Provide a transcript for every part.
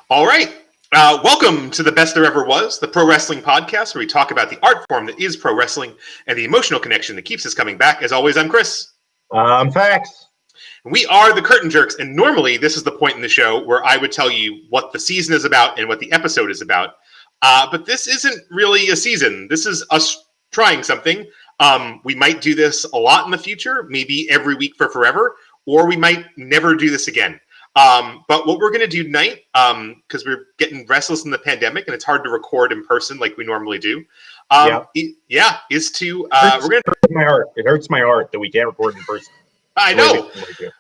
All right. Welcome to the Best There Ever Was, the pro wrestling podcast where we talk about the art form that is pro wrestling and the emotional connection that keeps us coming back. As always, I'm Chris. I'm Fax. We are the Curtain Jerks, and normally this is the point in the show where I would tell you what the season is about and what the episode is about. But this isn't really a season. This is us trying something. We might do this a lot in the future, maybe every week for forever, or we might never do this again. But what we're going to do tonight, because we're getting restless in the pandemic and it's hard to record in person like we normally do, is to we're going to. My heart. It hurts my heart that we can't record in person. I know.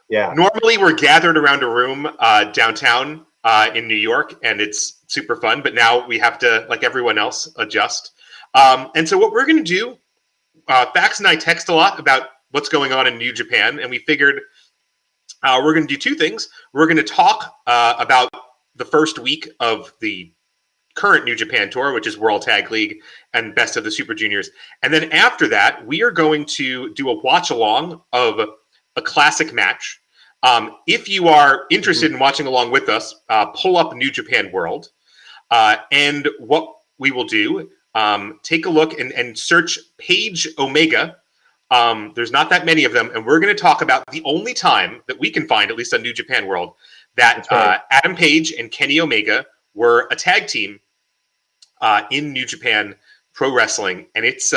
Yeah. Normally we're gathered around a room downtown in New York, and it's super fun. But now we have to, like everyone else, adjust. And so what we're going to do, Fax and I text a lot about what's going on in New Japan, and we figured. We're going to do two things. We're going to talk about the first week of the current New Japan Tour, which is World Tag League and Best of the Super Juniors. And then after that, we are going to do a watch along of a classic match. If you are interested in watching along with us, pull up New Japan World. And what we will do, take a look and search Page Omega. There's not that many of them, and we're going to talk about the only time that we can find, at least on New Japan World, that Adam Page and Kenny Omega were a tag team in New Japan Pro Wrestling, and it's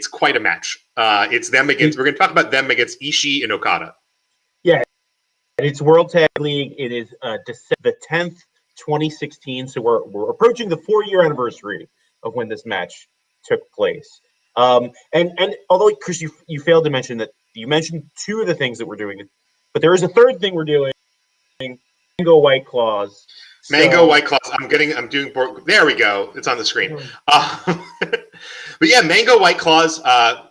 quite a match. It's them against. We're going to talk about them against Ishii and Okada. Yeah, and it's World Tag League. It is the 10th, 2016. So we're approaching the 4-year anniversary of when this match took place. And although, Chris, you failed to mention that you mentioned two of the things that we're doing, but there is a third thing we're doing: Mango White Claws. White Claws. I'm doing. There we go. It's on the screen. But yeah, Mango White Claws.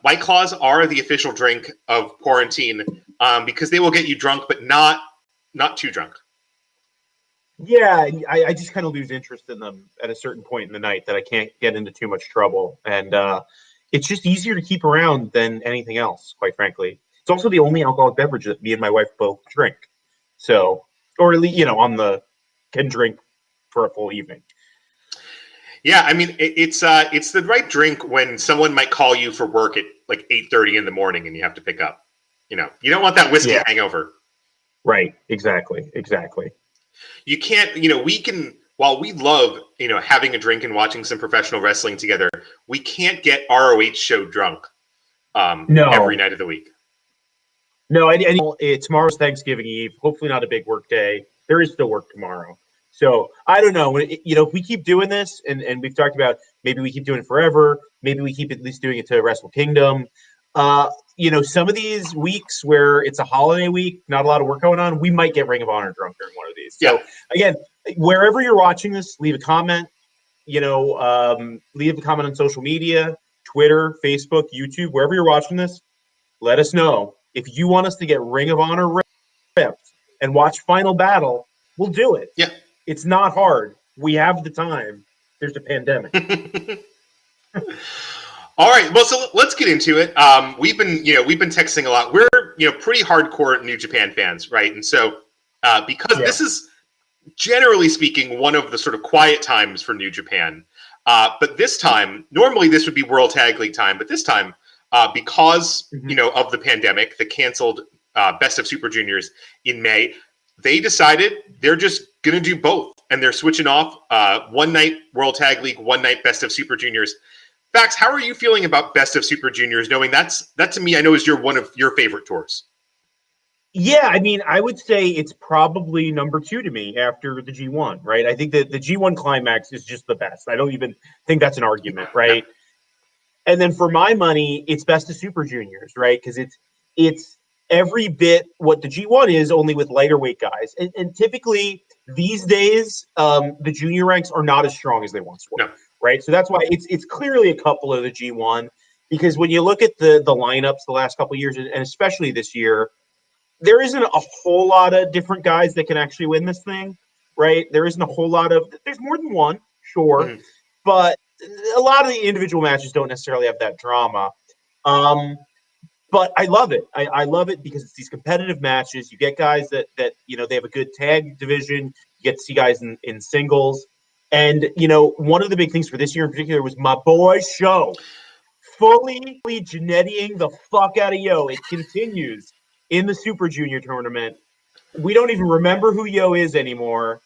White Claws are the official drink of quarantine because they will get you drunk, but not too drunk. Yeah, I just kind of lose interest in them at a certain point in the night that I can't get into too much trouble, and it's just easier to keep around than anything else, quite frankly. It's also the only alcoholic beverage that me and my wife both drink. So, or at least, can drink for a full evening. Yeah, I mean, it's the right drink when someone might call you for work at like 8:30 in the morning and you have to pick up. You don't want that whiskey hangover. Right. Exactly. You can't, we can, while we love, having a drink and watching some professional wrestling together, we can't get ROH show drunk every night of the week. No, tomorrow's Thanksgiving Eve. Hopefully not a big work day. There is still work tomorrow. So I don't know. If we keep doing this, and we've talked about maybe we keep doing it forever, maybe we keep at least doing it to Wrestle Kingdom. Some of these weeks where it's a holiday week, not a lot of work going on, we might get Ring of Honor drunk during one of these. So again, wherever you're watching this, leave a comment. Leave a comment on social media, Twitter, Facebook, YouTube, wherever you're watching this. Let us know if you want us to get Ring of Honor ripped and watch Final Battle. We'll do it. Yeah, it's not hard. We have the time. There's a pandemic. All right, well, so let's get into it. We've been texting a lot. We're, pretty hardcore New Japan fans, right? And so, because this is, generally speaking, one of the sort of quiet times for New Japan. But this time, normally this would be World Tag League time, but this time, because, of the pandemic, the canceled Best of Super Juniors in May, they decided they're just going to do both. And they're switching off one night World Tag League, one night Best of Super Juniors. Fax, how are you feeling about Best of Super Juniors, knowing that to me, I know is one of your favorite tours? Yeah, I mean, I would say it's probably number 2 to me after the G1, right? I think that the G1 climax is just the best. I don't even think that's an argument, right? Yeah. And then for my money, it's Best of Super Juniors, right? Because it's every bit what the G1 is, only with lighter weight guys. And typically these days, the junior ranks are not as strong as they once were. No. Right, so that's why it's clearly a couple of the G1, because when you look at the lineups the last couple of years, and especially this year, there isn't a whole lot of different guys that can actually win this thing, right? There isn't a whole lot of – there's more than one, sure, but a lot of the individual matches don't necessarily have that drama. But I love it. I love it because it's these competitive matches. You get guys that they have a good tag division. You get to see guys in singles. And, one of the big things for this year in particular was my boy Show fully genetting the fuck out of Yo. It continues in the Super Junior tournament. We don't even remember who Yo is anymore.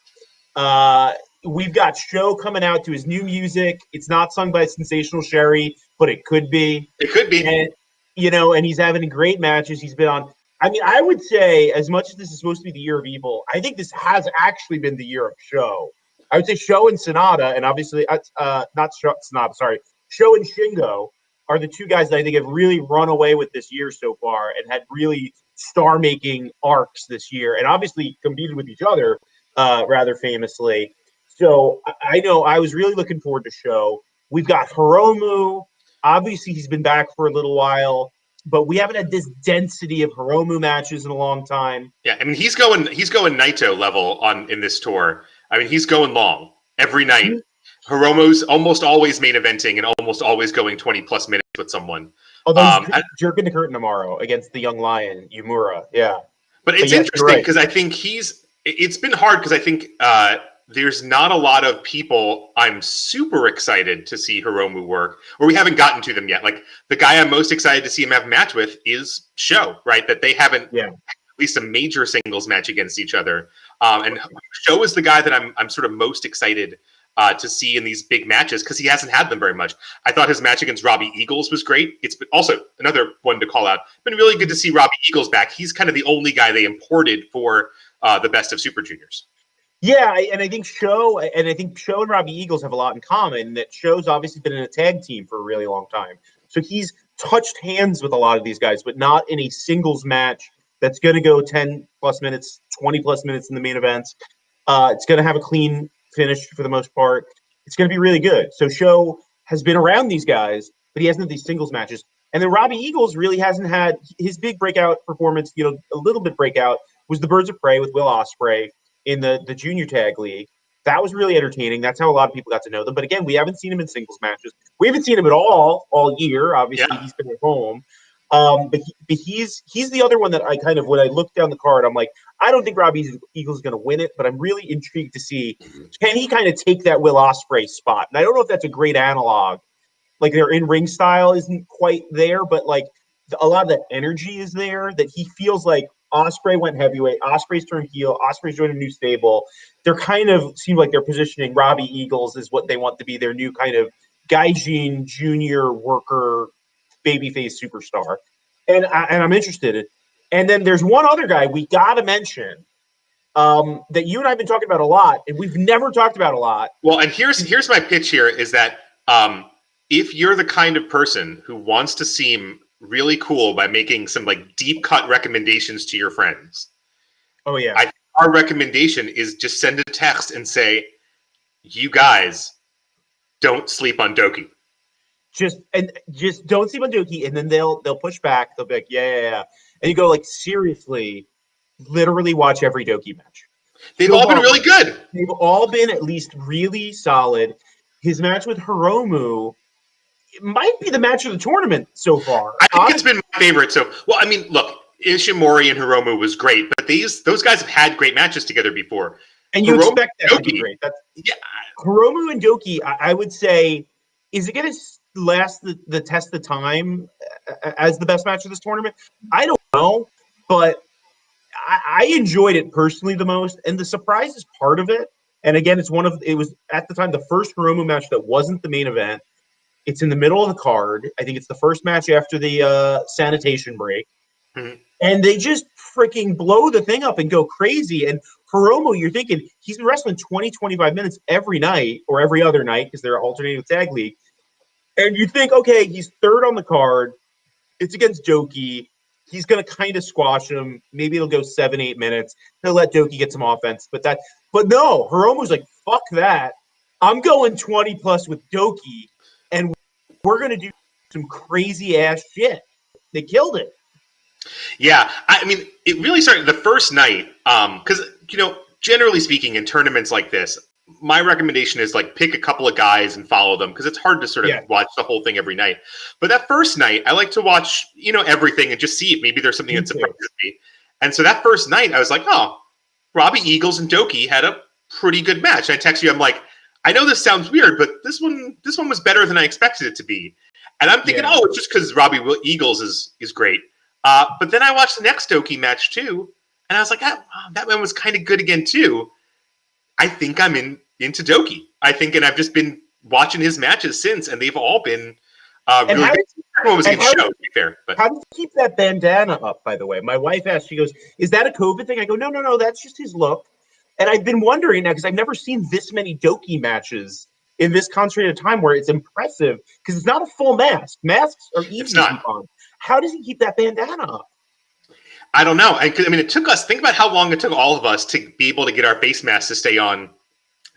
We've got Show coming out to his new music. It's not sung by Sensational Sherry, but it could be. It could be. And, and he's having great matches. He's been on. I mean, I would say, as much as this is supposed to be the year of evil, I think this has actually been the year of Show. I would say Show and Sonata, and obviously, not Sonata, sorry. Show and Shingo are the two guys that I think have really run away with this year so far and had really star-making arcs this year, and obviously competed with each other rather famously. So I know I was really looking forward to Show. We've got Hiromu. Obviously, he's been back for a little while, but we haven't had this density of Hiromu matches in a long time. Yeah, I mean he's going Naito level in this tour. I mean he's going long every night. Mm-hmm. Hiromu's almost always main eventing and almost always going 20 plus minutes with someone. Although he's jerking the curtain tomorrow against the young lion Yumura. Yeah, but it's interesting because I think it's been hard because I think there's not a lot of people I'm super excited to see Hiromu work, or we haven't gotten to them yet. Like the guy I'm most excited to see him have a match with is Show, right? That they haven't at least a major singles match against each other. And Show is the guy that I'm sort of most excited to see in these big matches because he hasn't had them very much. I thought his match against Robbie Eagles was great. It's been also another one to call out. Been really good to see Robbie Eagles back. He's kind of the only guy they imported for the Best of Super Juniors. Yeah, and I think Show and Robbie Eagles have a lot in common. That Show's obviously been in a tag team for a really long time, so he's touched hands with a lot of these guys, but not in a singles match that's going to go 10 plus minutes, 20 plus minutes in the main events. It's going to have a clean finish for the most part. It's going to be really good. So Show has been around these guys, but he hasn't had these singles matches. And then Robbie Eagles really hasn't had his big breakout performance. A little bit breakout was the Birds of Prey with Will Ospreay in the junior tag league. That was really entertaining. That's how a lot of people got to know them. But again, we haven't seen him in singles matches. We haven't seen him at all year. Obviously, He's been at home. But he's the other one that I kind of, when I look down the card, I'm like, I don't think Robbie Eagles is going to win it, but I'm really intrigued to see, can he kind of take that Will Ospreay spot? And I don't know if that's a great analog. Like their in-ring style isn't quite there, but like a lot of that energy is there that he feels like Ospreay went heavyweight. Ospreay's turned heel. Ospreay's joined a new stable. They're kind of seem like they're positioning Robbie Eagles as what they want to be their new kind of Gaijin junior worker babyface superstar. And I'm interested in. And then there's one other guy we got to mention that you and I have been talking about a lot, and we've never talked about a lot. Well, and here's my pitch here is that if you're the kind of person who wants to seem really cool by making some like deep cut recommendations to your friends. Oh yeah. I think our recommendation is just send a text and say, you guys don't sleep on Doki. Just don't sleep on Doki, and then they'll push back. They'll be like, yeah. And you go like, seriously, literally watch every Doki match. They've all been really good. They've all been at least really solid. His match with Hiromu might be the match of the tournament so far. I think it's been my favorite. So, well, I mean, look, Ishimori and Hiromu was great, but those guys have had great matches together before. And you expect that to be great. Hiromu and Doki, I would say, is it going to last the test of time as the best match of this tournament? I don't know, but I enjoyed it personally the most, and the surprise is part of it. And again, it was at the time the first Hiromu match that wasn't the main event. It's in the middle of the card. I think it's the first match after the sanitation break. Mm-hmm. And they just freaking blow the thing up and go crazy. And Hiromu, you're thinking, he's been wrestling 20, 25 minutes every night or every other night because they're alternating with Tag League. And you think, okay, he's third on the card. It's against Doki. He's going to kind of squash him. Maybe it'll go 7-8 minutes. He'll let Doki get some offense. But no, Hiromu's like, fuck that. I'm going 20 plus with Doki. And we're going to do some crazy ass shit. They killed it. Yeah. I mean, it really started the first night. Because, generally speaking, in tournaments like this, my recommendation is like pick a couple of guys and follow them because it's hard to sort of watch the whole thing every night. But that first night, I like to watch, everything and just see it. Maybe there's something that surprises me. And so that first night, I was like, oh, Robbie Eagles and Doki had a pretty good match. I text you, I'm like, I know this sounds weird, but this one was better than I expected it to be. And I'm thinking, oh, it's just because Robbie Eagles is great. But then I watched the next Doki match too, and I was like, that one was kind of good again too. I think I'm into Doki. I think, and I've just been watching his matches since, and they've all been really good. Everyone was a good show, to be fair. But how do you keep that bandana up, by the way? My wife asked, she goes, is that a COVID thing? I go, no, that's just his look. And I've been wondering now, because I've never seen this many Doki matches in this concentrated time where it's impressive, because it's not a full mask. Masks are easy to keep on. How does he keep that bandana up? I don't know. I mean, it took us, think about how long it took all of us to be able to get our face masks to stay on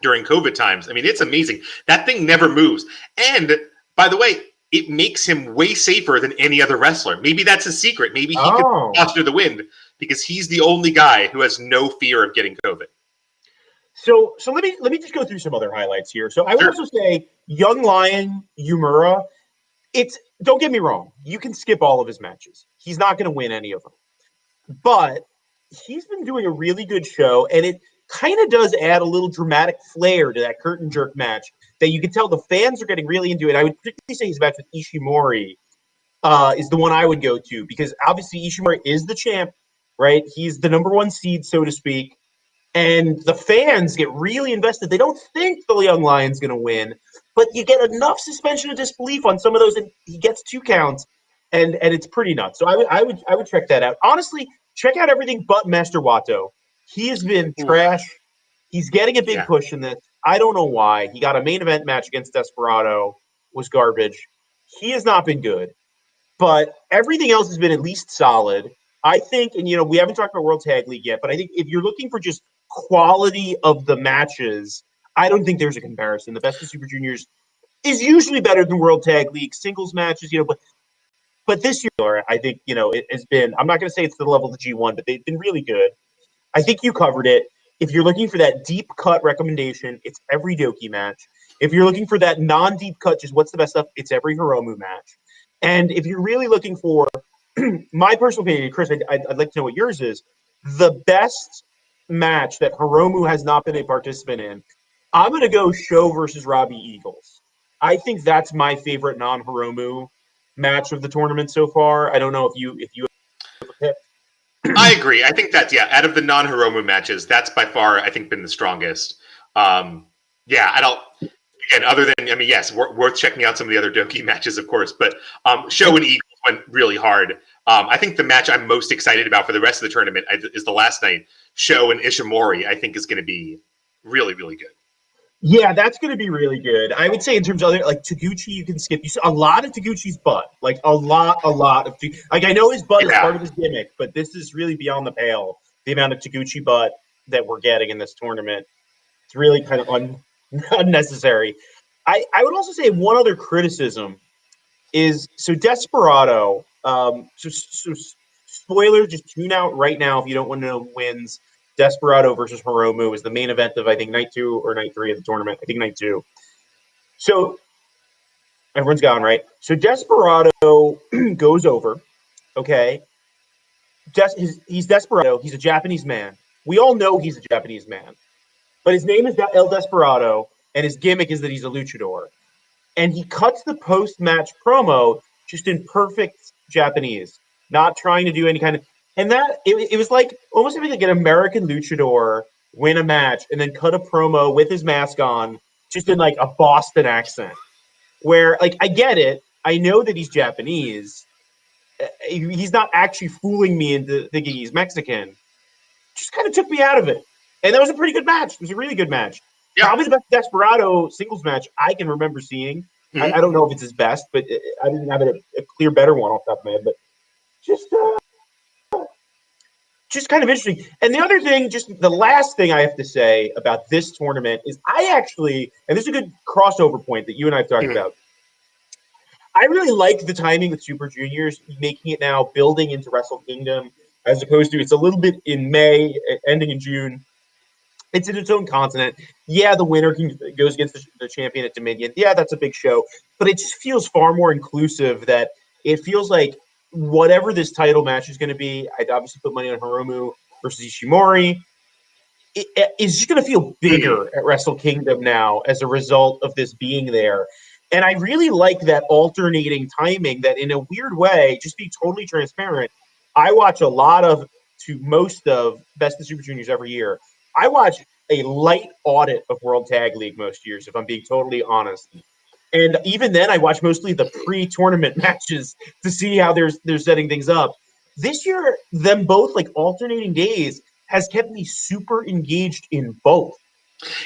during COVID times. I mean, it's amazing. That thing never moves. And by the way, it makes him way safer than any other wrestler. Maybe that's a secret. Maybe he can toss through the wind because he's the only guy who has no fear of getting COVID. So let me just go through some other highlights here. So I would also say Young Lion Yumura. Don't get me wrong, you can skip all of his matches. He's not going to win any of them, but he's been doing a really good show, and it kind of does add a little dramatic flair to that curtain jerk match that you can tell the fans are getting really into it. I would particularly say his match with Ishimori is the one I would go to, because obviously Ishimori is the champ, right? He's the number one seed, so to speak. And the fans get really invested. They don't think the Young Lion's going to win, but you get enough suspension of disbelief on some of those, and he gets 2 counts, and it's pretty nuts. So I would check that out. Honestly, check out everything but Master Wato. He has been trash. He's getting a big push in this. I don't know why. He got a main event match against Desperado, was garbage. He has not been good, but everything else has been at least solid. I think, and we haven't talked about World Tag League yet, but I think if you're looking for just quality of the matches, I don't think there's a comparison. The Best of Super Juniors is usually better than World Tag League singles matches, but this year I think it has been. I'm not going to say it's the level of the G1, but they've been really good. I think you covered it. If you're looking for that deep cut recommendation, it's every Doki match. If you're looking for that non-deep cut, just what's the best stuff, it's every Hiromu match. And if you're really looking for my personal opinion, Chris, I'd like to know what yours is. The best match that Hiromu has not been a participant in, I'm going to go Sho versus Robbie Eagles. I think that's my favorite non-Hiromu match of the tournament so far. I don't know if you have a pick. I agree. I think that's, out of the non-Hiromu matches, that's by far, I think, been the strongest. I don't, again, other than, yes, worth checking out some of the other Doki matches, of course, but Sho and Eagles went really hard. I think the match I'm most excited about for the rest of the tournament is the last night. Sho and Ishimori, I think, is going to be really, really good. Yeah, that's going to be really good. I would say in terms of other, like Taguchi, you can skip. You see a lot of Taguchi's butt, like a lot of. Like I know his butt is part of his gimmick, but this is really beyond the pale. The amount of Taguchi butt that we're getting in this tournament, it's really kind of unnecessary. I would also say one other criticism is Desperado. So spoiler, just tune out right now if you don't want to know who wins. Desperado versus Hiromu is the main event of, I think, night 2 or night 3 of the tournament. I think night 2. So everyone's gone, right? So Desperado goes over, okay? He's Desperado. He's a Japanese man. We all know he's a Japanese man. But his name is El Desperado, and his gimmick is that he's a luchador. And he cuts the post-match promo just in perfect Japanese, not trying to do any kind of... And that, it was like almost like an American luchador win a match and then cut a promo with his mask on, just in like a Boston accent. Where, like, I get it. I know that he's Japanese. He's not actually fooling me into thinking he's Mexican. Just kind of took me out of it. And that was a pretty good match. It was a really good match. Yeah. Probably the best Desperado singles match I can remember seeing. Mm-hmm. I don't know if it's his best, but I didn't have a clear better one off the top of my head. But just kind of interesting. And the other thing, just the last thing I have to say about this tournament is I actually, and this is a good crossover point that you and I have talked about. I really liked the timing with Super Juniors, making it now building into Wrestle Kingdom, as opposed to it's a little bit in May, ending in June. It's in its own continent. Yeah, the winner goes against the champion at Dominion. Yeah, that's a big show. But it just feels far more inclusive that it feels like whatever this title match is going to be, I'd obviously put money on Hiromu versus Ishimori. is just going to feel bigger at Wrestle Kingdom now as a result of this being there. And I really like that alternating timing that in a weird way, just be totally transparent. I watch a lot of, to most of Best of Super Juniors every year. I watch a light audit of World Tag League most years, if I'm being totally honest. And even then, I watch mostly the pre-tournament matches to see how they're setting things up. This year, them both like alternating days has kept me super engaged in both.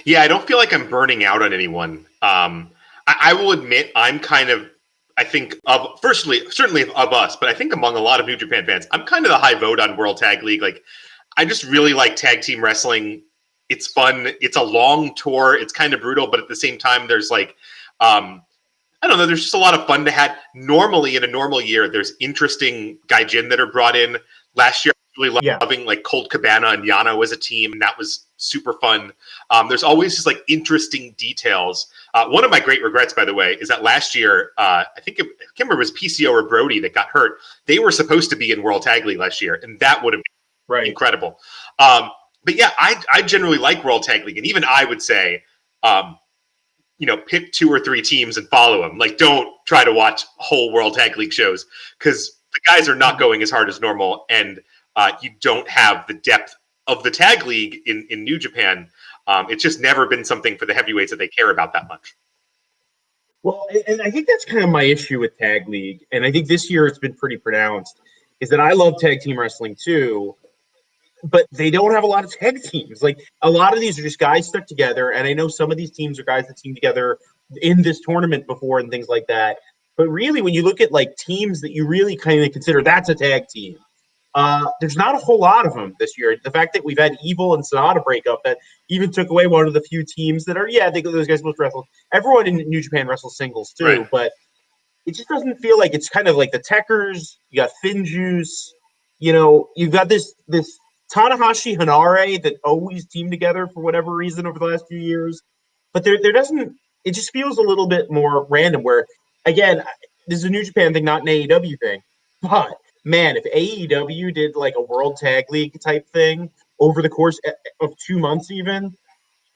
Yeah, I don't feel like I'm burning out on anyone. I will admit I'm kind of, I think of certainly of us, but I think among a lot of New Japan fans, I'm kind of the high vote on World Tag League. Like, I just really like tag team wrestling. It's fun. It's a long tour. It's kind of brutal, but at the same time, there's like, I don't know. There's just a lot of fun to have. Normally, in a normal year, there's interesting gaijin that are brought in. Last year, I was really loving like Colt Cabana and Yano as a team, and that was super fun. There's always just like interesting details. One of my great regrets, by the way, is that last year, I can't remember if it was PCO or Brody that got hurt. They were supposed to be in World Tag League last year, and that would have been incredible. But yeah, I generally like World Tag League, and even I would say, pick 2 or 3 teams and follow them. Like, don't try to watch whole World Tag League shows because the guys are not going as hard as normal, and you don't have the depth of the tag league in New Japan. It's just never been something for the heavyweights that they care about that much. Well, and I think that's kind of my issue with tag league, and I think this year it's been pretty pronounced, is that I love tag team wrestling too, but they don't have a lot of tag teams. Like, a lot of these are just guys stuck together, and I know some of these teams are guys that team together in this tournament before and things like that. But really, when you look at like teams that you really kind of consider that's a tag team, there's not a whole lot of them this year. The fact that we've had Evil and Sonata break up, that even took away one of the few teams that are, those guys both wrestle. Everyone in New Japan wrestles singles too, right. But it just doesn't feel like it's kind of like the Tekkers. You got Finjuice. You've got this Tanahashi Hanare that always team together for whatever reason over the last few years. But there doesn't, it just feels a little bit more random where, again, this is a New Japan thing, not an AEW thing. But, man, if AEW did like a World Tag League type thing over the course of 2 months even,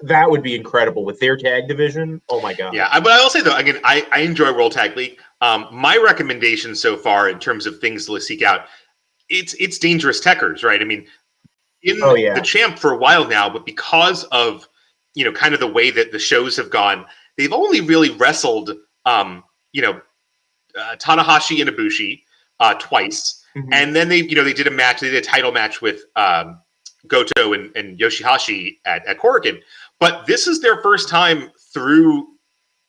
that would be incredible with their tag division. Oh, my God. Yeah, but I will say, though, again, I enjoy World Tag League. My recommendation so far in terms of things to seek out, it's Dangerous Tekkers, right? I mean, the champ for a while now, but because of, kind of the way that the shows have gone, they've only really wrestled, Tanahashi and Ibushi twice. Mm-hmm. And then they did a title match with Goto and Yoshihashi at Korakuen. But this is their first time through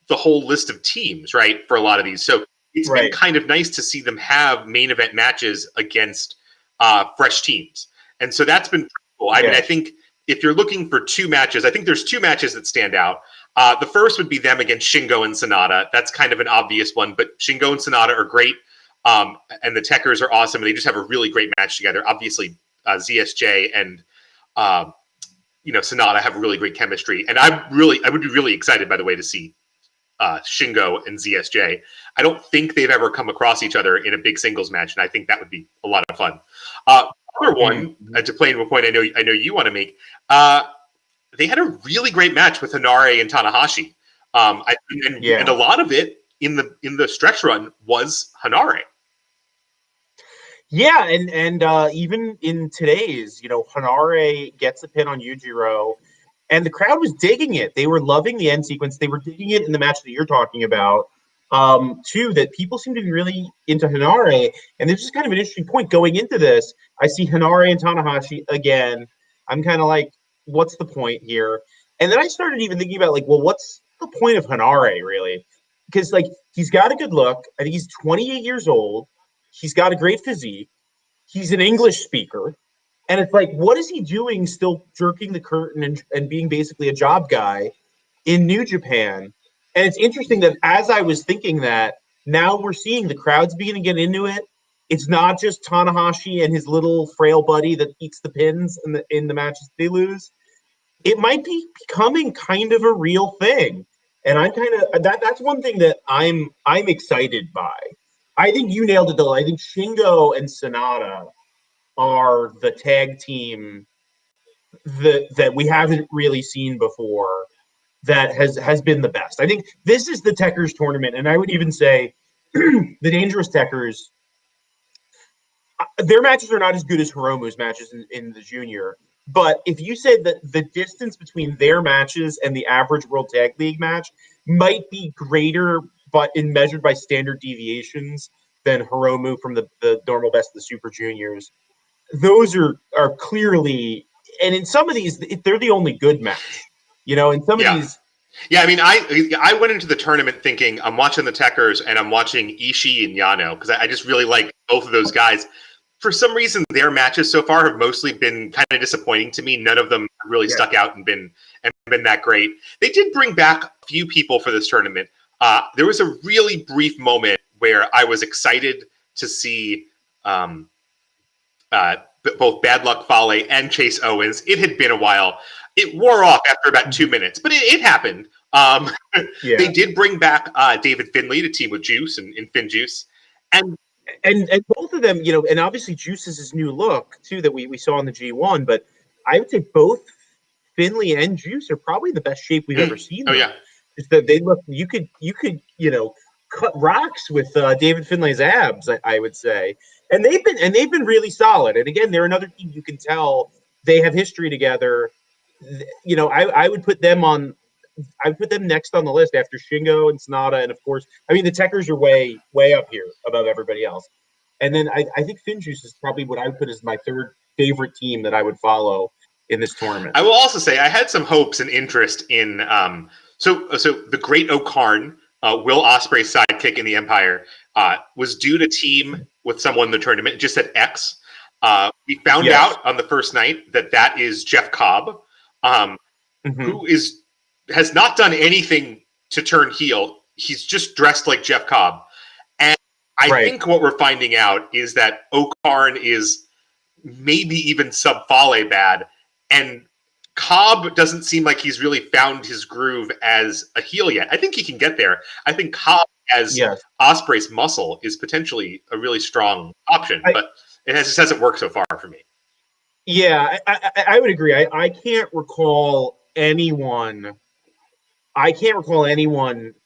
the whole list of teams, right, for a lot of these. So it's been kind of nice to see them have main event matches against fresh teams. And so that's been cool. I mean, I think if you're looking for 2 matches, I think there's 2 matches that stand out. The first would be them against Shingo and Sonata. That's kind of an obvious one, but Shingo and Sonata are great. And the Tekkers are awesome. And they just have a really great match together. Obviously, ZSJ and Sonata have really great chemistry. And I would be really excited, by the way, to see Shingo and ZSJ. I don't think they've ever come across each other in a big singles match, and I think that would be a lot of fun. Other one, to play into a point I know you want to make, they had a really great match with Hanare and Tanahashi. And a lot of it in the stretch run was Hanare. Yeah, and even in today's, Hanare gets a pin on Yujiro, and the crowd was digging it. They were loving the end sequence. They were digging it in the match that you're talking about, too, that people seem to be really into Hanare. And there's just kind of an interesting point going into this. I see Hanare and Tanahashi again. I'm kind of like, what's the point here? And then I started even thinking about, like, well, what's the point of Hanare, really? Because, like, he's got a good look. I think he's 28 years old. He's got a great physique. He's an English speaker. And it's like, what is he doing still jerking the curtain and being basically a job guy in New Japan? And it's interesting that as I was thinking that, now we're seeing the crowds beginning to get into it. It's not just Tanahashi and his little frail buddy that eats the pins in the matches they lose. It might be becoming kind of a real thing. And I'm kind of that's one thing that I'm excited by. I think you nailed it, though. I think Shingo and Sonata are the tag team that we haven't really seen before that has been the best. I think this is the Techers tournament, and I would even say the Dangerous Techers, their matches are not as good as Hiromu's matches in the junior. But if you say that the distance between their matches and the average World Tag League match might be greater, but in measured by standard deviations than Hiromu from the normal best of the Super Juniors, those are clearly, and in some of these, they're the only good match. In some of these. Yeah, I mean, I went into the tournament thinking I'm watching the Techers and I'm watching Ishii and Yano because I just really like both of those guys. For some reason, their matches so far have mostly been kind of disappointing to me. None of them really stuck out and been that great. They did bring back a few people for this tournament. There was a really brief moment where I was excited to see both Bad Luck Fale and Chase Owens. It had been a while. It wore off after about 2 minutes, but it happened. They did bring back David Finlay to team with Juice and Finn Juice. And both of them, and obviously Juice is his new look too that we saw in the G1. But I would say both Finlay and Juice are probably the best shape we've ever seen. Oh yeah, just that they look. You could cut rocks with David Finlay's abs. I would say, and they've been really solid. And again, they're another team you can tell they have history together. I would put them on. I would put them next on the list after Shingo and Sonata, and of course, I mean the Techers are way up here above everybody else. And then I think FinJuice is probably what I would put as my third favorite team that I would follow in this tournament. I will also say I had some hopes and interest in so the Great O-Khan, Will Ospreay's sidekick in the Empire, was due to team with someone in the tournament. It just said X. We found out on the first night that is Jeff Cobb, who has not done anything to turn heel. He's just dressed like Jeff Cobb. And I think what we're finding out is that O-Khan is maybe even sub-Fale bad. And Cobb doesn't seem like he's really found his groove as a heel yet. I think he can get there. I think Cobb as Ospreay's muscle is potentially a really strong option. But it just hasn't worked so far for me. Yeah, I would agree. I can't recall anyone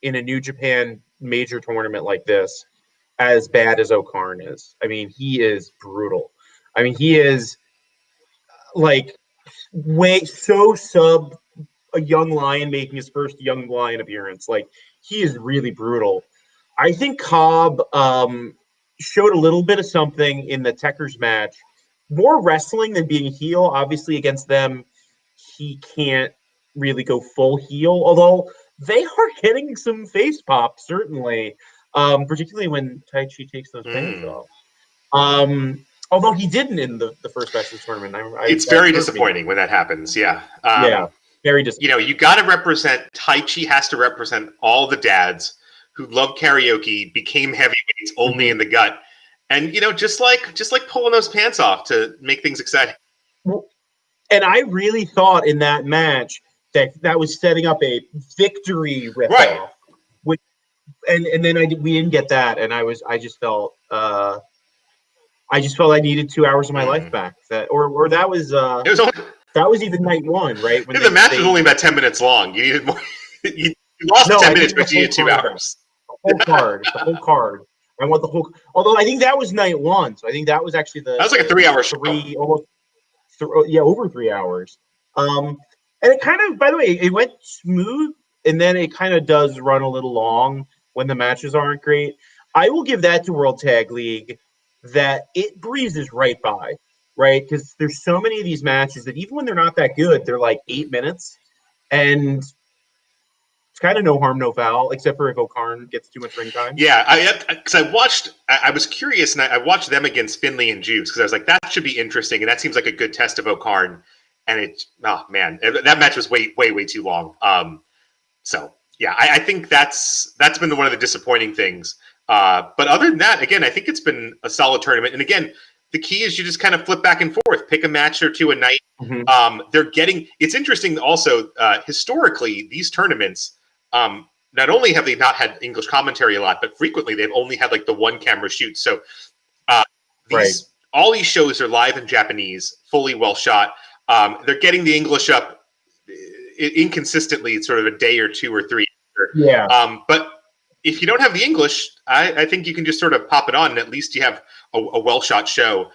in a New Japan major tournament like this as bad as O-Khan is. I mean, he is brutal. I mean, he is like sub a young lion making his first young lion appearance. Like, he is really brutal. I think Cobb showed a little bit of something in the Techers match. More wrestling than being a heel. Obviously, against them, he can't really go full heel, although they are getting some face pop, certainly, particularly when Taichi takes those pants off. Although he didn't in the first match of the tournament. It's very disappointing when that happens, very disappointing. You got to represent, Taichi has to represent all the dads who love karaoke, became heavyweights only in the gut, and, just like pulling those pants off to make things exciting. And I really thought in that match that was setting up a victory ripoff, right? And then we didn't get that, and I just felt I needed 2 hours of my life back. That or that was it was only, that was even night one, right? When the match was only about 10 minutes long. You needed more. you lost 10 minutes, but you needed 2 hours. The whole card. I want the whole. Although I think that was night one, so I think that was actually that was like a 3 hour show. Over 3 hours. And it kind of, by the way, it went smooth, and then it kind of does run a little long when the matches aren't great. I will give that to World Tag League, that it breezes right by, right? Because there's so many of these matches that even when they're not that good, they're like 8 minutes, and it's kind of no harm, no foul, except for if O-Khan gets too much ring time. Yeah, because I was curious, and I watched them against Finlay and Juice, because I was like, that should be interesting, and that seems like a good test of O-Khan. And that match was way too long. So yeah, I think that's been one of the disappointing things. But other than that, again, I think it's been a solid tournament. And again, the key is you just kind of flip back and forth, pick a match or two a night. It's interesting also, historically, these tournaments, not only have they not had English commentary a lot, but frequently they've only had like the one camera shoot. So all these shows are live in Japanese, fully well shot. They're getting the English up inconsistently, sort of a day or two or three. Yeah. But if you don't have the English, I think you can just sort of pop it on, and at least you have a well shot show.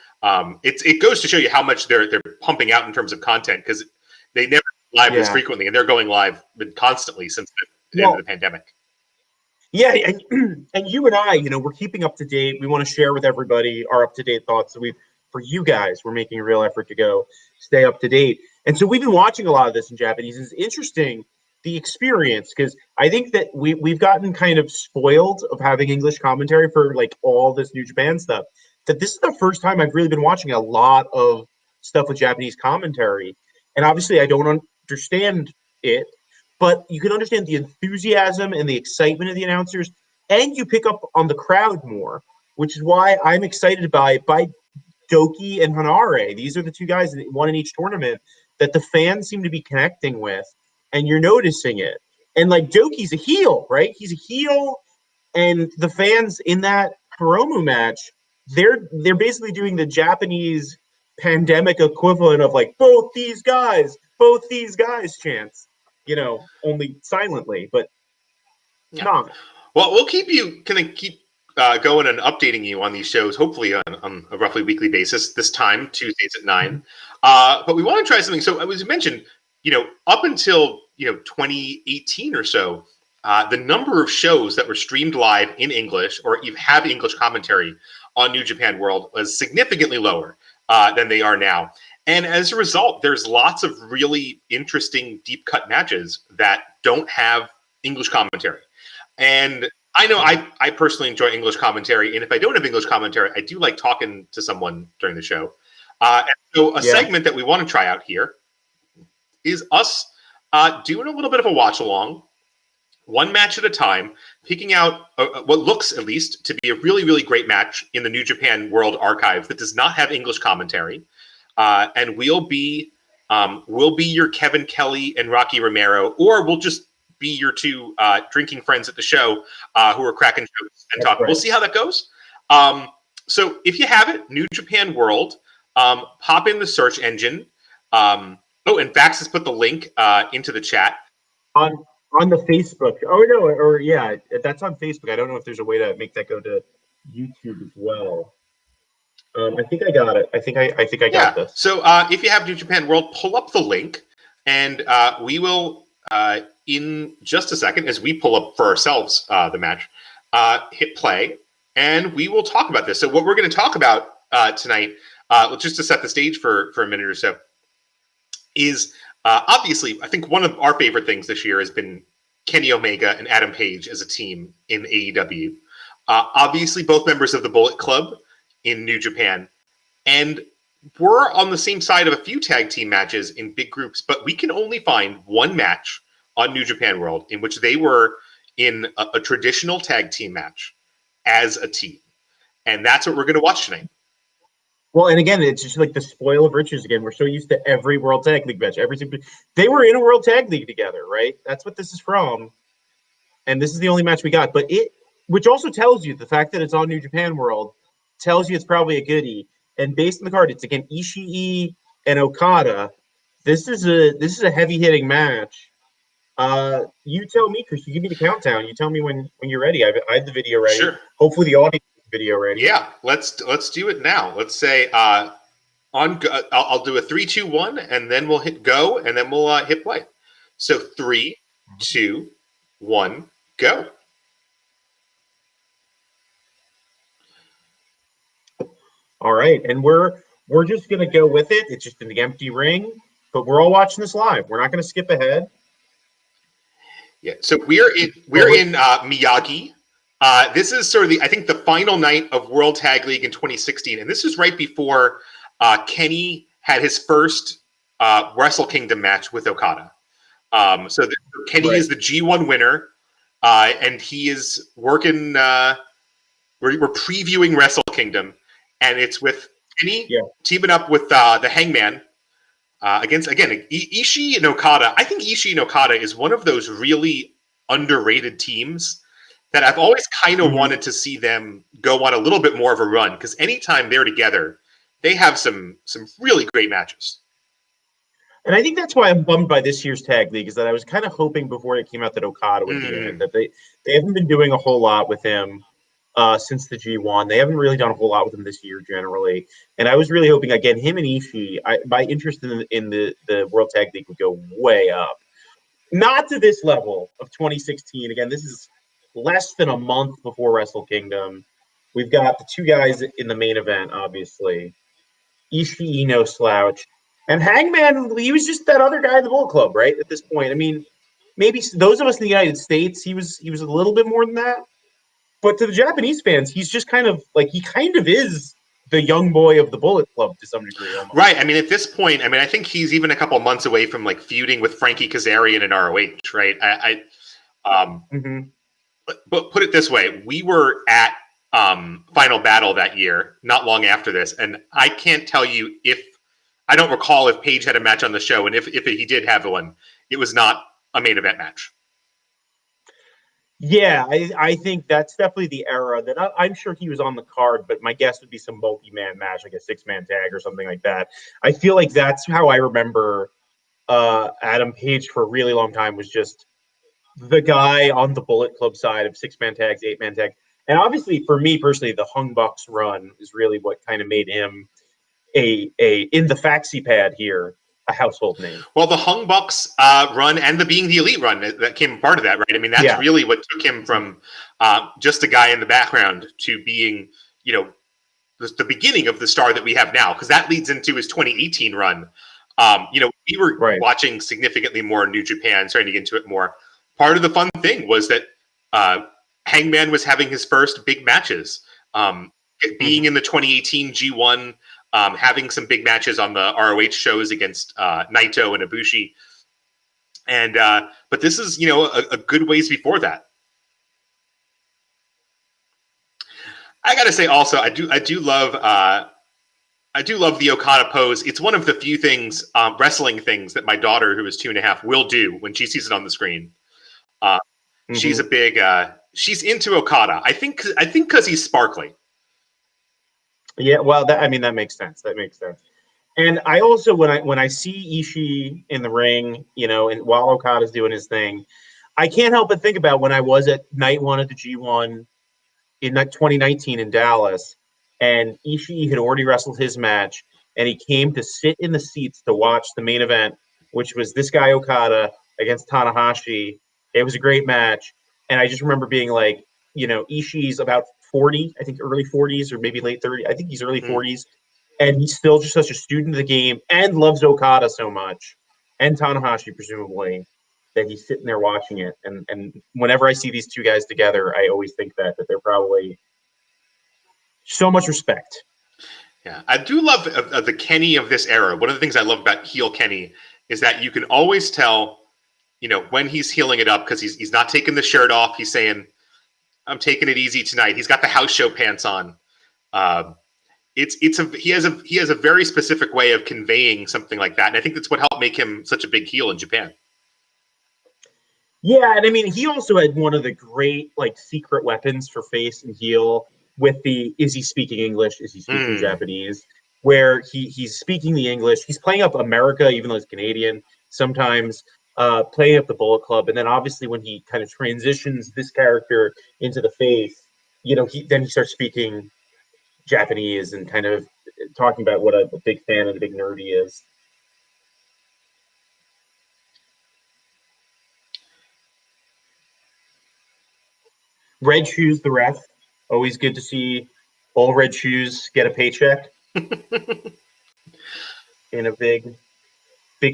It goes to show you how much they're pumping out in terms of content, because they never go live this frequently, and they're going live constantly since the end of the pandemic. Yeah, and you and I, we're keeping up to date. We want to share with everybody our up to date thoughts. So for you guys, we're making a real effort to stay up to date. And so we've been watching a lot of this in Japanese. It's interesting, the experience, because I think that we've gotten kind of spoiled of having English commentary for like all this New Japan stuff. That this is the first time I've really been watching a lot of stuff with Japanese commentary. And obviously I don't understand it, but you can understand the enthusiasm and the excitement of the announcers, and you pick up on the crowd more, which is why I'm excited by Doki and Hanare. These are the two guys that won in each tournament that the fans seem to be connecting with, and you're noticing it. And like Doki's a heel, right? He's a heel, and the fans in that Hiromu match, they're basically doing the Japanese pandemic equivalent of like both these guys chants. Only silently, but not. Well, we'll keep going and updating you on these shows, hopefully on a roughly weekly basis. This time, Tuesdays at 9. But we want to try something. So, as you mentioned, up until 2018 or so, the number of shows that were streamed live in English or even have English commentary on New Japan World was significantly lower than they are now. And as a result, there's lots of really interesting deep cut matches that don't have English commentary. And I know I personally enjoy English commentary. And if I don't have English commentary, I do like talking to someone during the show. And so a segment that we want to try out here is us doing a little bit of a watch along, one match at a time, picking out what looks, at least, to be a really, really great match in the New Japan World Archive that does not have English commentary. And we'll be your Kevin Kelly and Rocky Romero, or we'll just be your two drinking friends at the show who are cracking jokes and talking. Right. We'll see how that goes. So if you have it, New Japan World, pop in the search engine. And Vax has put the link into the chat. On the Facebook. Oh, no, that's on Facebook. I don't know if there's a way to make that go to YouTube as well. I think I got it. I think I got this. So if you have New Japan World, pull up the link, and we will, in just a second, as we pull up for ourselves the match, hit play, and we will talk about this. So what we're going to talk about tonight, just to set the stage for a minute or so, is obviously, I think one of our favorite things this year has been Kenny Omega and Adam Page as a team in AEW. Obviously, both members of the Bullet Club in New Japan, and we're on the same side of a few tag team matches in big groups, but we can only find one match on New Japan World in which they were in a traditional tag team match as a team, and that's what we're going to watch tonight. Well, and again, it's just like the spoil of riches again. We're so used to every World Tag League match. They were in a World Tag League together, right? That's what this is from, and this is the only match we got. But which also tells you the fact that it's on New Japan World tells you it's probably a goodie. And based on the card, it's again Ishii and Okada. This is a heavy hitting match. You tell me, Chris. You give me the countdown. You tell me when you're ready. I have the video ready. Sure. Hopefully the audience has the video ready. Yeah, let's do it now. Let's say I'll do a 3, 2, 1, and then we'll hit go, and then we'll hit play. So 3, 2, 1, go. All right, and we're just gonna go with it. It's just an empty ring, but we're all watching this live. We're not gonna skip ahead. Yeah, so we're in Miyagi. This is sort of I think the final night of World Tag League in 2016, and this is right before Kenny had his first Wrestle Kingdom match with Okada. Kenny is the G1 winner, and he is working. We're previewing Wrestle Kingdom. And it's with Kenny teaming up with the Hangman against, again, Ishii and Okada. I think Ishii and Okada is one of those really underrated teams that I've always kind of wanted to see them go on a little bit more of a run, because anytime they're together, they have some really great matches. And I think that's why I'm bummed by this year's tag league, is that I was kind of hoping before it came out that Okada would be in it. That they haven't been doing a whole lot with him since the G1. They haven't really done a whole lot with him this year generally. And I was really hoping, again, him and Ishii, my interest in the World Tag League would go way up. Not to this level of 2016. Again, this is less than a month before Wrestle Kingdom. We've got the two guys in the main event, obviously. Ishii, no slouch. And Hangman, he was just that other guy in the Bullet Club, right? At this point. I mean, maybe those of us in the United States, he was a little bit more than that. But to the Japanese fans, he's just kind of is the young boy of the Bullet Club to some degree. Almost. Right. I mean, at this point, I think he's even a couple months away from like feuding with Frankie Kazarian in ROH, right? But put it this way, we were at Final Battle that year, not long after this, and I can't tell you I don't recall if Page had a match on the show, and if he did have one, it was not a main event match. Yeah, I think that's definitely the era that I'm sure he was on the card, but my guess would be some multi-man match, like a 6-man tag or something like that. I feel like that's how I remember Adam Page for a really long time, was just the guy on the Bullet Club side of 6-man tags, 8-man tags. And obviously, for me personally, the Hung Bucks run is really what kind of made him a in the faxi pad here, a household name. Well, the Hung Bucks run and the Being the Elite run that came part of that, right? I mean, that's really what took him from just a guy in the background to being, the beginning of the star that we have now, because that leads into his 2018 run. We were watching significantly more New Japan, starting to get into it more. Part of the fun thing was that Hangman was having his first big matches, being in the 2018 G1, having some big matches on the ROH shows against Naito and Ibushi. And but this is, a good ways before that. I gotta say also, I do love the Okada pose. It's one of the few things, wrestling things, that my daughter, who is 2.5, will do when she sees it on the screen. She's a big she's into Okada. I think because he's sparkly. Yeah, well, that makes sense. That makes sense. And I also, when I see Ishii in the ring, and while Okada's doing his thing, I can't help but think about when I was at night one of the G1 in 2019 in Dallas, and Ishii had already wrestled his match, and he came to sit in the seats to watch the main event, which was this guy Okada against Tanahashi. It was a great match, and I just remember being like, Ishii's about 40, I think early 40s or maybe late 30s. I think he's early 40s, and he's still just such a student of the game and loves Okada so much, and Tanahashi presumably, that he's sitting there watching it. And whenever I see these two guys together, I always think that they're probably so much respect. Yeah, I do love the Kenny of this era. One of the things I love about heel Kenny is that you can always tell, when he's healing it up, because he's not taking the shirt off. He's saying, I'm taking it easy tonight. He's got the house show pants on. He has a very specific way of conveying something like that, and I think that's what helped make him such a big heel in Japan. Yeah, and he also had one of the great secret weapons for face and heel with the is he speaking English, is he speaking Japanese, where he's speaking the English, he's playing up America even though he's Canadian sometimes. Playing up the Bullet Club, and then obviously when he kind of transitions this character into the face, he starts speaking Japanese and kind of talking about what a big fan and a big nerd he is. Red Shoes, the ref. Always good to see all Red Shoes get a paycheck in a big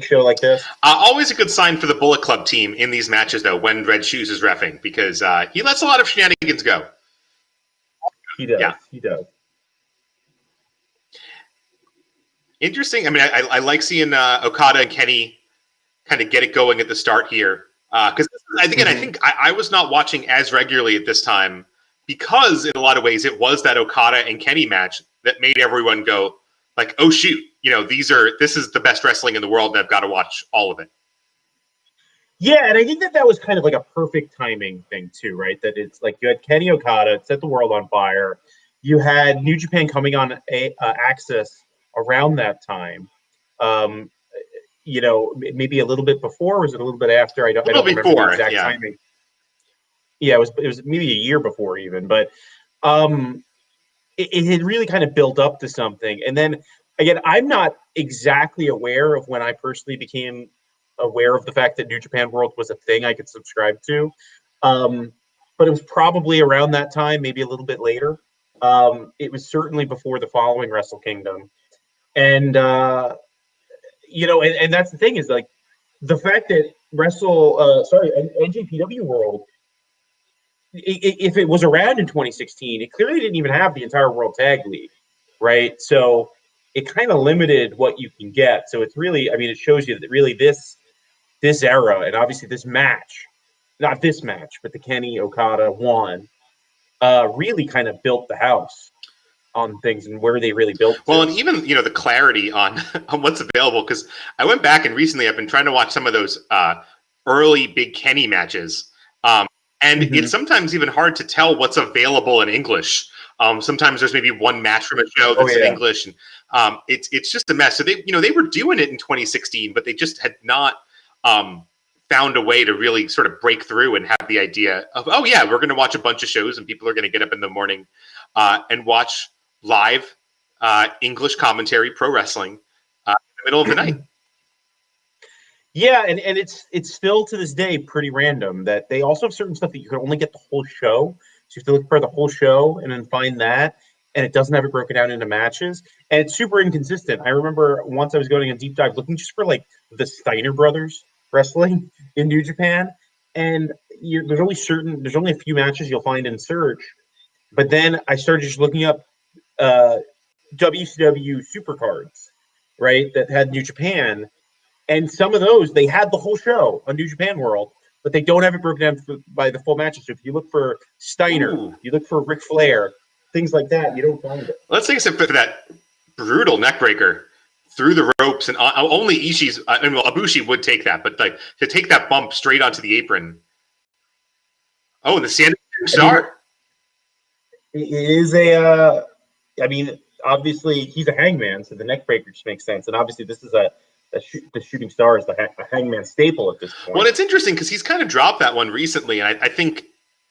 show like this. Always a good sign for the Bullet Club team in these matches, though, when Red Shoes is reffing, because he lets a lot of shenanigans go. He does. Yeah. He does. Interesting. I like seeing Okada and Kenny kind of get it going at the start here. Because I think I was not watching as regularly at this time because in a lot of ways it was that Okada and Kenny match that made everyone go like, oh shoot, this is the best wrestling in the world and I've got to watch all of it. Yeah, and I think that was kind of like a perfect timing thing too, right? That it's like you had Kenny Okada set the world on fire. You had New Japan coming on Access around that time. maybe a little bit before, or was it a little bit after? I don't remember the exact timing. Yeah, it was maybe a year before even, but it had really kind of built up to something. And then again, I'm not exactly aware of when I personally became aware of the fact that New Japan World was a thing I could subscribe to. But it was probably around that time, maybe a little bit later. It was certainly before the following Wrestle Kingdom. And, and that's the thing is like the fact that NJPW World, if it was around in 2016, it clearly didn't even have the entire World Tag League, right? So it kind of limited what you can get. So it's really, I mean, it shows you that really this era, and obviously this match, not this match, but the Kenny Okada one, really kind of built the house on things and where they really built. Well, and even the clarity on what's available, because I went back and recently I've been trying to watch some of those early Big Kenny matches, and it's sometimes even hard to tell what's available in English. Sometimes there's maybe one match from a show that's in English, and it's just a mess. So they were doing it in 2016, but they just had not found a way to really sort of break through and have the idea of, oh yeah, we're going to watch a bunch of shows and people are going to get up in the morning and watch live English commentary pro wrestling in the middle of the night. Yeah, and it's still to this day pretty random that they also have certain stuff that you can only get the whole show. So you have to look for the whole show and then find that, and it doesn't have it broken down into matches, and it's super inconsistent. I remember once I was going a deep dive looking just for like the Steiner brothers wrestling in New Japan, and there's only a few matches you'll find in search. But then I started just looking up WCW supercards, right, that had New Japan, and some of those they had the whole show on New Japan World, but they don't have it broken down by the full matches. So if you look for Steiner, you look for Ric Flair, things like that, you don't find it. Let's take a step for that brutal neckbreaker through the ropes, and only Ishii's. Ibushi would take that, but like to take that bump straight onto the apron. Oh, and the Sandy Star. It is a. I mean, obviously he's a hangman, so the neckbreaker just makes sense, and obviously this is the shooting star is the hangman staple at this point. Well, it's interesting because he's kind of dropped that one recently, and I think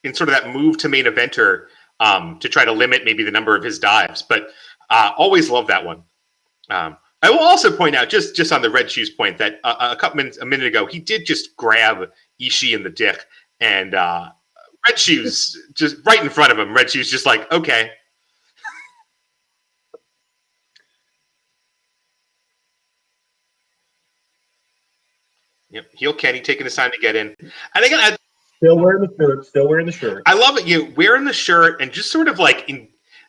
in sort of that move to main eventer to try to limit maybe the number of his dives, but always love that one. I will also point out, just on the Red Shoes point, that a minute ago, he did just grab Ishii in the dick, and Red Shoes just right in front of him. Red Shoes just like, okay. Yep, heel Kenny taking his time to get in. And again, still wearing the shirt. I love it. Wearing the shirt and just sort of like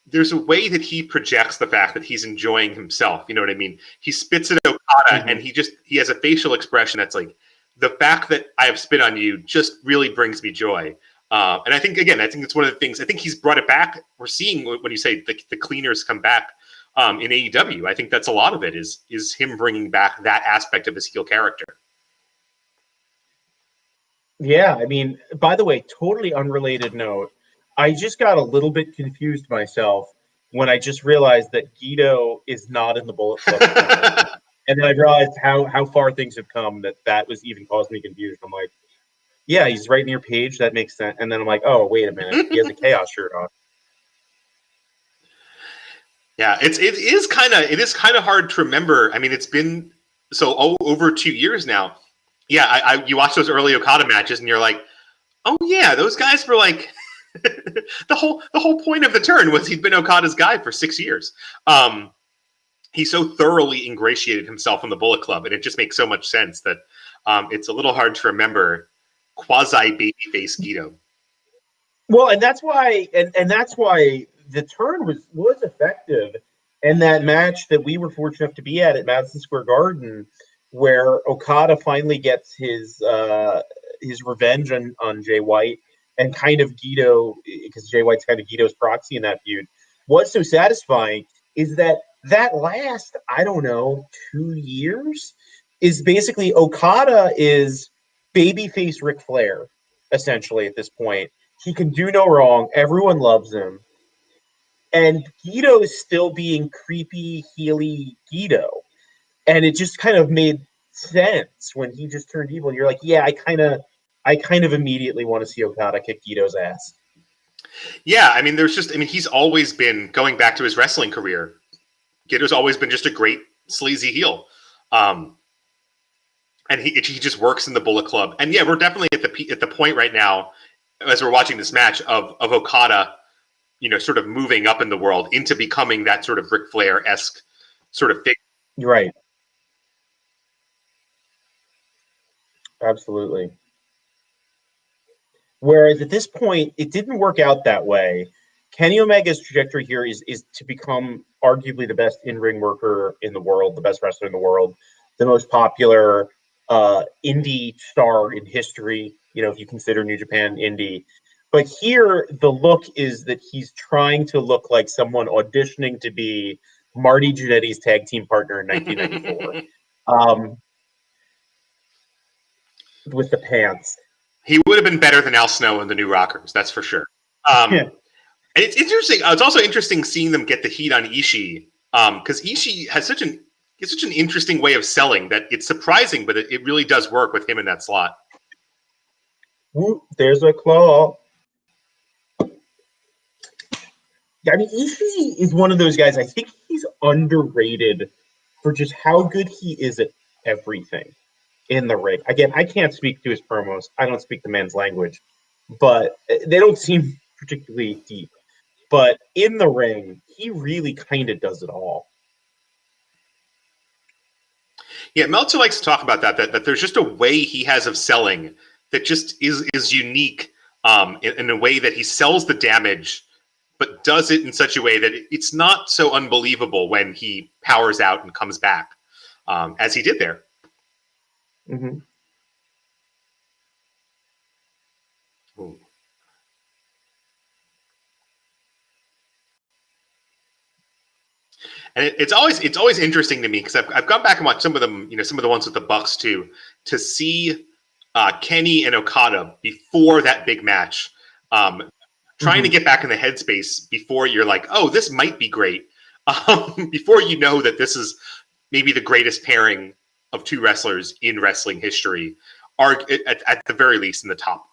there's a way that he projects the fact that he's enjoying himself. You know what I mean? He spits at Okada and he has a facial expression that's like, the fact that I have spit on you just really brings me joy. And I think it's one of the things, I think he's brought it back. We're seeing when you say the cleaners come back in AEW. I think that's a lot of it is him bringing back that aspect of his heel character. Yeah, I mean, by the way, totally unrelated note. I just got a little bit confused myself when I just realized that Guido is not in the Bullet Club. And then I realized how far things have come that was even caused me confusion. I'm like, yeah, he's right near Paige. That makes sense. And then I'm like, oh, wait a minute. He has a Chaos shirt on. Yeah, it is kind of hard to remember. I mean, it's been over 2 years now. Yeah, you watch those early Okada matches and you're like, oh yeah, those guys were like the whole point of the turn was he'd been Okada's guy for 6 years. He so thoroughly ingratiated himself in the Bullet Club, and it just makes so much sense that it's a little hard to remember quasi babyface Guido. Well, and that's why the turn was effective in that match that we were fortunate enough to be at Madison Square Garden, where Okada finally gets his revenge on Jay White, and kind of Guido, because Jay White's kind of Guido's proxy in that feud. What's so satisfying is that last, I don't know, 2 years is basically Okada is babyface Ric Flair, essentially at this point. He can do no wrong. Everyone loves him. And Guido is still being creepy, heely Guido. And it just kind of made sense when he just turned evil. You're like, yeah, I kind of immediately want to see Okada kick Ito's ass. Yeah, I mean, he's always been, going back to his wrestling career, Gedo's always been just a great sleazy heel. And he just works in the Bullet Club. And yeah, we're definitely at the point right now, as we're watching this match, of Okada, sort of moving up in the world into becoming that sort of Ric Flair-esque sort of figure. Right. Absolutely. Whereas at this point, it didn't work out that way. Kenny Omega's trajectory here is to become arguably the best in-ring worker in the world, the best wrestler in the world, the most popular indie star in history, if you consider New Japan indie. But here, the look is that he's trying to look like someone auditioning to be Marty Jannetty's tag team partner in 1994. With the pants. He would have been better than Al Snow in the New Rockers, that's for sure. And it's interesting. It's also interesting seeing them get the heat on Ishii, because Ishii has such an interesting way of selling that it's surprising, but it really does work with him in that slot. Whoop, there's a claw. I mean, Ishii is one of those guys, I think he's underrated for just how good he is at everything in the ring. Again, I can't speak to his promos. I don't speak the man's language, but they don't seem particularly deep. But in the ring, he really kind of does it all. Yeah, Meltzer likes to talk about that there's just a way he has of selling that just is unique, in a way that he sells the damage, but does it in such a way that it's not so unbelievable when he powers out and comes back, as he did there. Mm-hmm. And it's always interesting to me because I've gone back and watched some of them, some of the ones with the Bucks too, to see Kenny and Okada before that big match, trying to get back in the headspace before you're like, oh, this might be great, before you know that this is maybe the greatest pairing of two wrestlers in wrestling history, are at the very least in the top,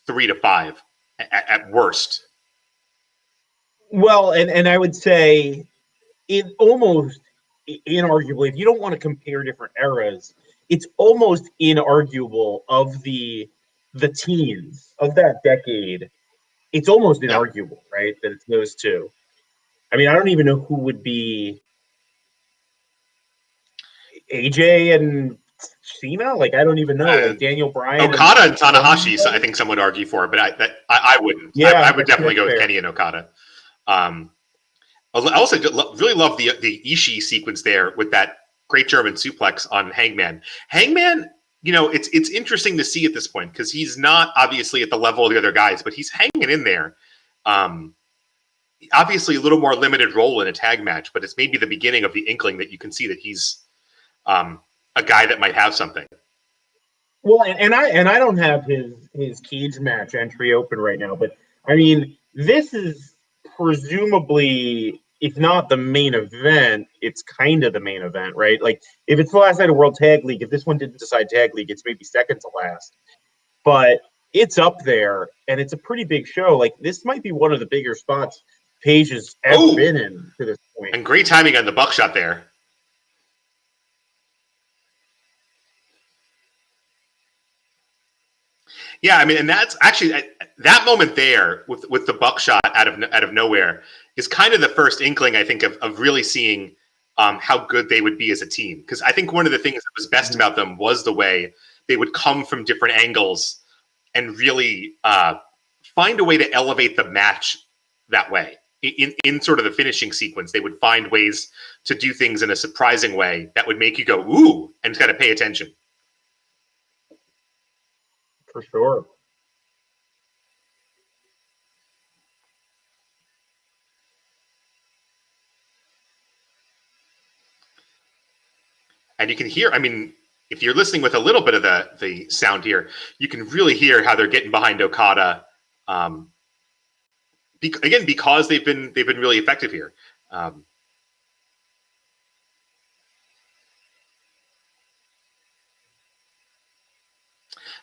3 to 5 at worst. Well, and I would say it almost inarguably, if you don't want to compare different eras, it's almost inarguable of the teens of that decade. It's almost inarguable, right? That it's those two. I mean, I don't even know who would be AJ and Cena. Like, I don't even know. Like Daniel Bryan, Okada and Tanahashi. So I think some would argue for it, but I wouldn't. Yeah, I would definitely go with Kenny and Okada. I also really love the Ishii sequence there with that great German suplex on Hangman. Hangman, it's interesting to see at this point because he's not obviously at the level of the other guys, but he's hanging in there. Obviously, a little more limited role in a tag match, but it's maybe the beginning of the inkling that you can see that he's a guy that might have something. Well, and I don't have his cage match entry open right now, but I mean, this is presumably, if not the main event, it's kind of the main event, right? Like, if it's the last night of World Tag League, if this one didn't decide Tag League, it's maybe second to last. But it's up there, and it's a pretty big show. Like, this might be one of the bigger spots Page has ever been in to this point. And great timing on the buckshot there. Yeah, I mean, and that's actually that moment there with the buckshot out of nowhere is kind of the first inkling, I think, of really seeing how good they would be as a team. Because I think one of the things that was best about them was the way they would come from different angles and really find a way to elevate the match that way. In sort of the finishing sequence, they would find ways to do things in a surprising way that would make you go, ooh, and kind of pay attention. For sure. And you can hear, I mean, if you're listening with a little bit of the sound here, you can really hear how they're getting behind Okada. Again, because they've been really effective here.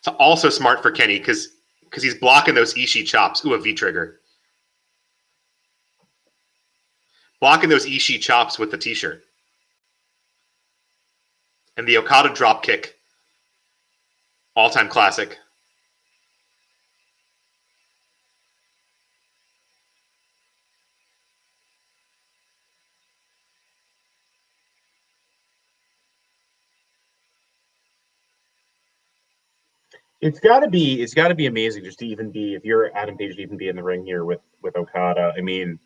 It's also smart for Kenny because he's blocking those Ishii chops. Ooh, a V trigger. Blocking those Ishii chops with the t-shirt. And the Okada drop kick. All-time classic. It's got to be amazing just to even be, if you're Adam Page, to even be in the ring here with Okada. I mean,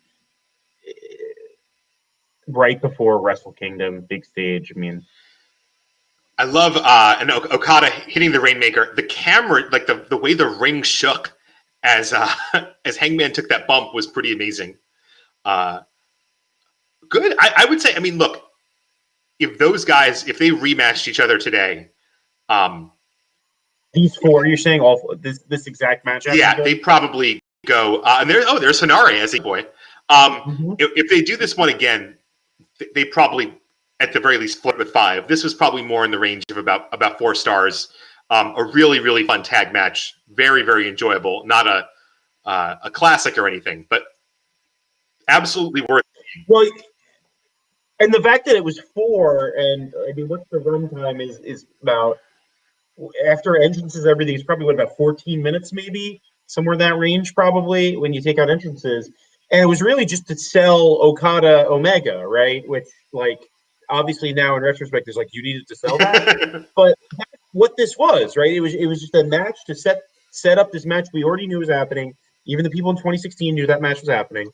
right before Wrestle Kingdom, big stage. I mean, I love and Okada hitting the Rainmaker. The camera, like the way the ring shook as as Hangman took that bump was pretty amazing. Good. I would say. I mean, look, if those guys, if they rematched each other today, these four, you're saying all this exact match? Yeah, they probably go. And there's Hanare as a boy. If they do this one again, they probably, at the very least, flirt with 5. This was probably more in the range of about 4 stars. A really, really fun tag match. Very, very enjoyable. Not a classic or anything, but absolutely worth it. Well, and the fact that it was 4, and I mean, what's the runtime is about, after entrances, everything is probably about 14 minutes, maybe somewhere in that range, probably, when you take out entrances. And it was really just to sell Okada Omega, right? Which, like, obviously now in retrospect, is like, you needed to sell that. But that's what this was, right? It was just a match to set up this match we already knew was happening. Even the people in 2016 knew that match was happening.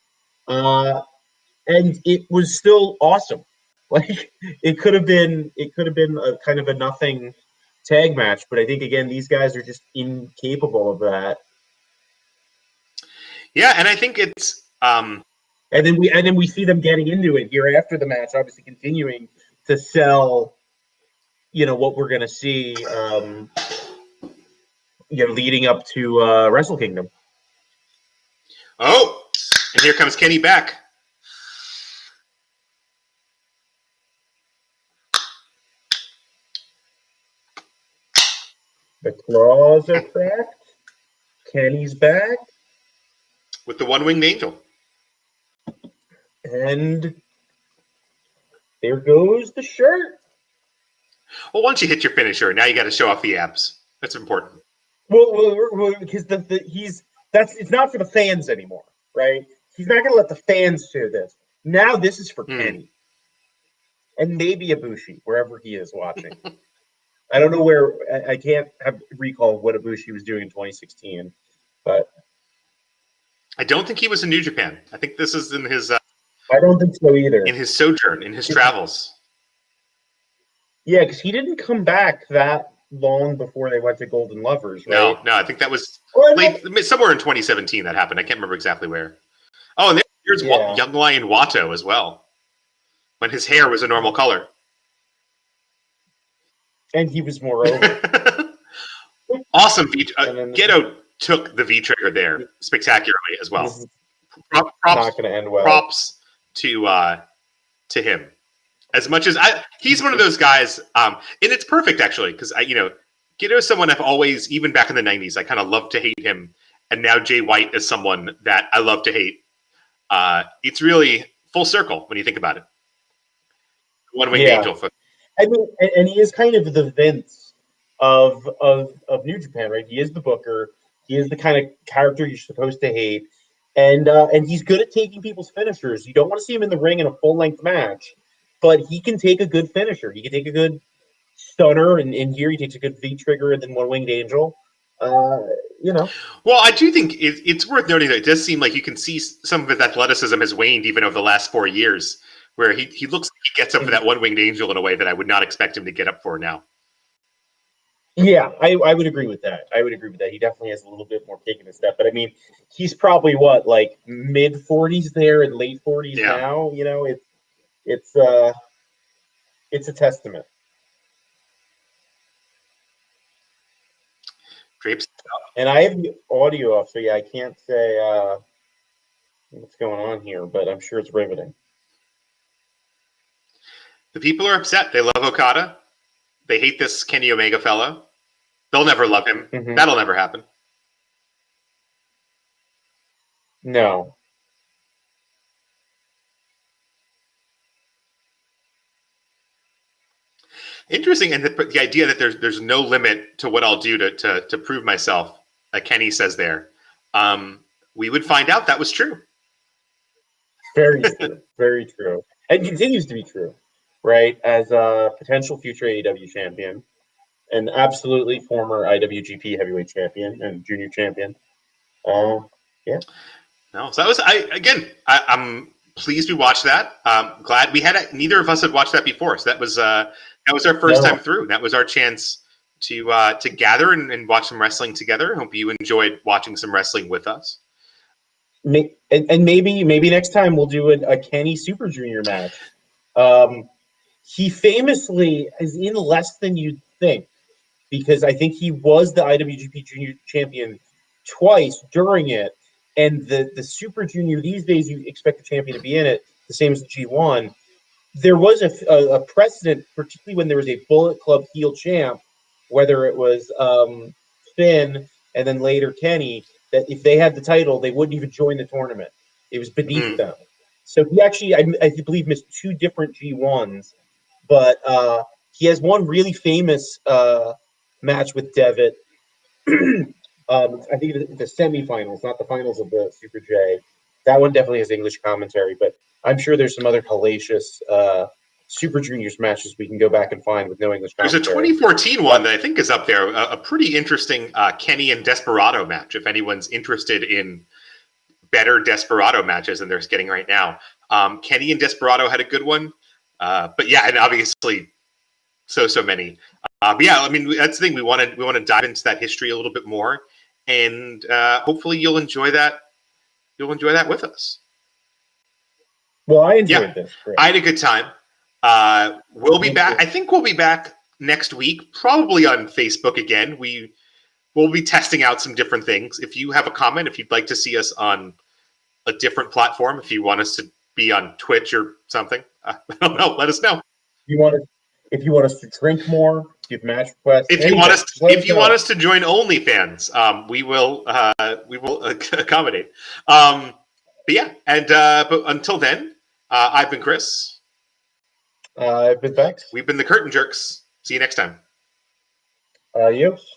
And it was still awesome. Like, it could have been a kind of a nothing tag match, but I think, again, these guys are just incapable of that. Yeah, and I think it's and then we see them getting into it here after the match, obviously continuing to sell, what we're gonna see, leading up to Wrestle Kingdom. Oh, and here comes Kenny back. The claws are cracked. Kenny's back. With the one-winged angel. And there goes the shirt. Well, once you hit your finisher, now you got to show off the abs. That's important. Well, because it's not for the fans anymore, right? He's not going to let the fans do this. Now this is for Kenny. And maybe Ibushi, wherever he is watching. I don't know where. I can't recall what Ibushi was doing in 2016, but I don't think he was in New Japan. I think this is in his. I don't think so either. In his sojourn, in his travels. Yeah, because he didn't come back that long before they went to Golden Lovers, right? No, I think that was somewhere in 2017 that happened. I can't remember exactly where. Oh, and there's Young Lion Watto as well, when his hair was a normal color. And he was more over. Awesome. Gedo took the V trigger there spectacularly as well. Not going to end well. Props to him. As much as he's one of those guys, and it's perfect actually, because Gedo is someone I've always, even back in the 90s, I kind of loved to hate him, and now Jay White is someone that I love to hate. It's really full circle when you think about it. One-winged angel. I mean, and he is kind of the Vince of New Japan, right? He is the booker. He is the kind of character you're supposed to hate, and he's good at taking people's finishers. You don't want to see him in the ring in a full-length match, but he can take a good finisher. He can take a good stunner, and in here he takes a good V-trigger and then one-winged angel. Well, I do think it's worth noting that it does seem like you can see some of his athleticism has waned even over the last 4 years, where he looks like he gets up for that one-winged angel in a way that I would not expect him to get up for now. Yeah, I would agree with that. He definitely has a little bit more kick in his step. But I mean, he's probably like mid-40s there and late 40s now. It's a testament. Drapes. And I have the audio off, so I can't say what's going on here, but I'm sure it's riveting. The people are upset. They love Okada. They hate this Kenny Omega fellow. They'll never love him. Mhm. That'll never happen. No. Interesting, and the idea that there's no limit to what I'll do to prove myself. Like Kenny says there, we would find out that was true. Very true. Very true. And continues to be true, right? As a potential future AEW champion, and absolutely former IWGP heavyweight champion and junior champion. Yeah. No, so that was I'm pleased we watched that. Glad we had neither of us had watched that before, so that was our first time through. That was our chance to gather and watch some wrestling together. Hope you enjoyed watching some wrestling with us. And maybe next time we'll do a Kenny Super Junior match. He famously is in less than you'd think, because I think he was the IWGP Junior Champion twice during it, and the Super Junior these days you expect the champion to be in it, the same as the G1. There was a precedent, particularly when there was a Bullet Club heel champ, whether it was Finn and then later Kenny, that if they had the title, they wouldn't even join the tournament. It was beneath them. So he actually, I believe, missed 2 different G1s, but he has one really famous match with Devitt. I think the semifinals, not the finals of the Super J. That one definitely has English commentary, but I'm sure there's some other hellacious Super Juniors matches we can go back and find with no English commentary. There's a 2014 one that I think is up there, a pretty interesting Kenny and Desperado match, if anyone's interested in better Desperado matches than they're getting right now. Kenny and Desperado had a good one, but yeah, and obviously so many. But yeah, I mean, that's the thing. We want to dive into that history a little bit more, and hopefully you'll enjoy that. You'll enjoy that with us. Well, I enjoyed this. Great. I had a good time. We'll be back. I think we'll be back next week, probably on Facebook again. We'll be testing out some different things. If you have a comment, if you'd like to see us on a different platform, if you want us to be on Twitch or something, I don't know. Let us know. If you want us to drink more, give match requests. If you want us to join OnlyFans, we will accommodate. But yeah, and but until then, I've been Chris. I've been Bex. We've been the Curtain Jerks. See you next time. Adios.